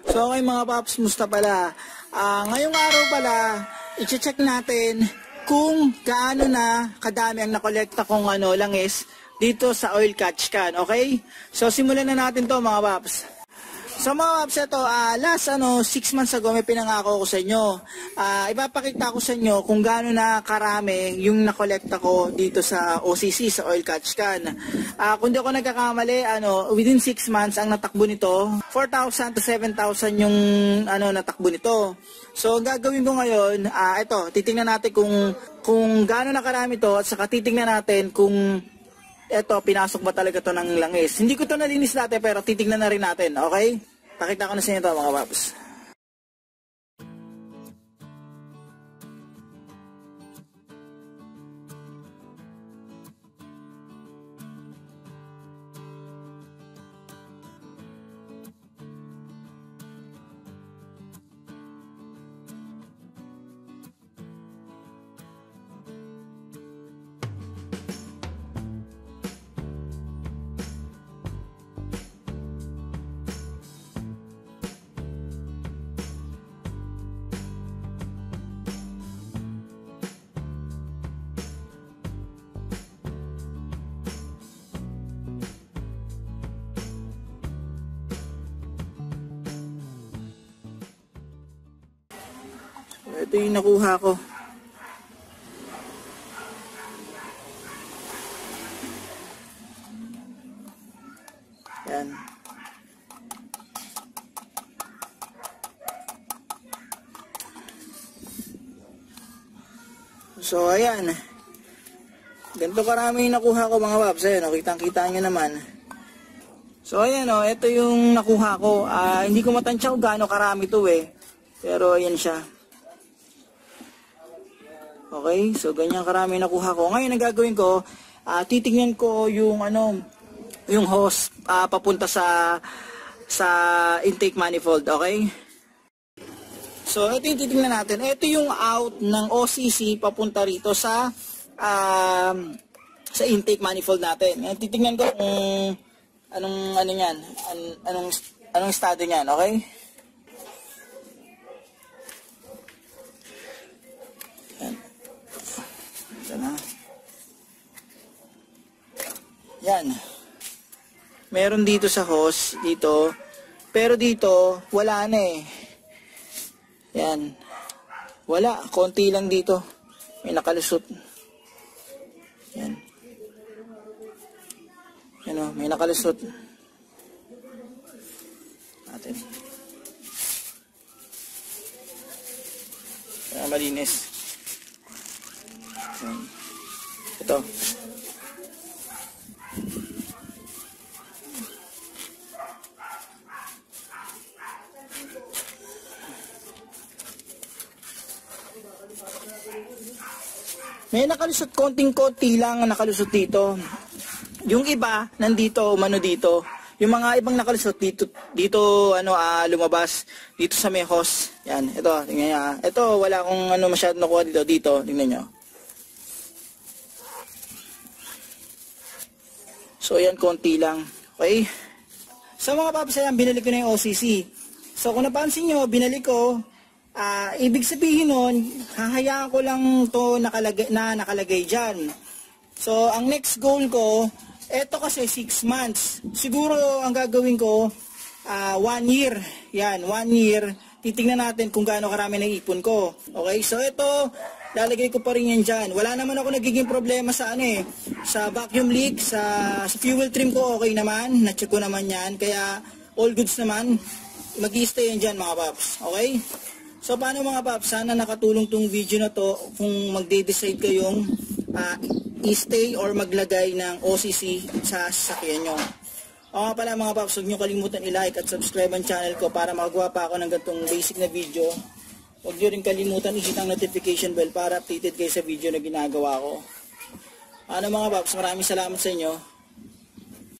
So okay mga paps, musta pala? Ngayong araw pala, i-check natin kung gaano na kadami ang nakolekta kong langis dito sa oil catch can, okay? So simulan na natin to mga paps. So mga paps, ito, last 6 months ago may pinangako ko sa inyo. Ipapakita ko sa inyo kung gaano na karami yung nakolekta ko dito sa OCC, sa oil catch can. Kung di ako nagkakamali, within 6 months ang natakbo nito, 4,000 to 7,000 yung natakbo nito. So ang gagawin ko ngayon, ito, titingnan natin kung gaano na karami to at saka titingnan natin kung eto, pinasok ba talaga to ng langis. Hindi ko to nalinis dati pero titignan na rin natin, okay? Pakita ko na sa inyo to mga paps. Ito yung nakuha ko. Yan. So ayan. Ganito karami yung nakuha ko mga paps. Ayan, kitang-kita nyo naman. So ayan ito yung nakuha ko. Hindi ko matansya kung gaano karami to Pero ayan siya. Okay, so ganyan karami nakuha ko. Ngayon ang gagawin ko, titingnan ko yung yung hose papunta sa intake manifold, okay? So ito yung titingnan natin. Ito yung out ng OCC papunta rito sa intake manifold natin. Ngayon titingnan ko kung anong estado niyan, okay? Yan. Meron dito sa hose, dito. Pero dito, wala na Yan. Wala, konti lang dito. May nakalusot. Yan. Yan may nakalusot. Natin. Yan, malinis. Yan. Ito. May nakalusot, konting-konti lang nakalusot dito. Yung iba, nandito, umano dito. Yung mga ibang nakalusot dito lumabas dito sa may hose. Yan, ito, tingnan niyo. Ito, wala akong masyadong nakuha dito, tingnan niyo. So, yan, konti lang. Okay? So, mga paps, ayan, binalik ko na yung OCC. So, kung napansin nyo, binalik ko, ibig sabihin nun, hahayaan ko lang to nakalagay dyan. So, ang next goal ko, eto kasi 6 months. Siguro, ang gagawin ko, 1 year. Yan, 1 year. Titingnan natin kung gaano karami na ipon ko. Okay, so ito, lalagay ko pa rin yan dyan. Wala naman ako nagiging problema sa sa vacuum leak, sa fuel trim ko, okay naman. Na-check ko naman yan. Kaya, all goods naman. Mag-i-stay yan dyan mga paps. Okay? So paano mga paps, sana nakatulong tong video na to kung magde-decide kayong i-stay or maglagay ng OCC sa sasakyan nyo. O nga pala mga paps, huwag nyo kalimutan i-like at subscribe ang channel ko para magawa pa ako ng ganitong basic na video. Huwag nyo rin kalimutan i-hit ang notification bell para updated kayo sa video na ginagawa ko. Mga paps, maraming salamat sa inyo.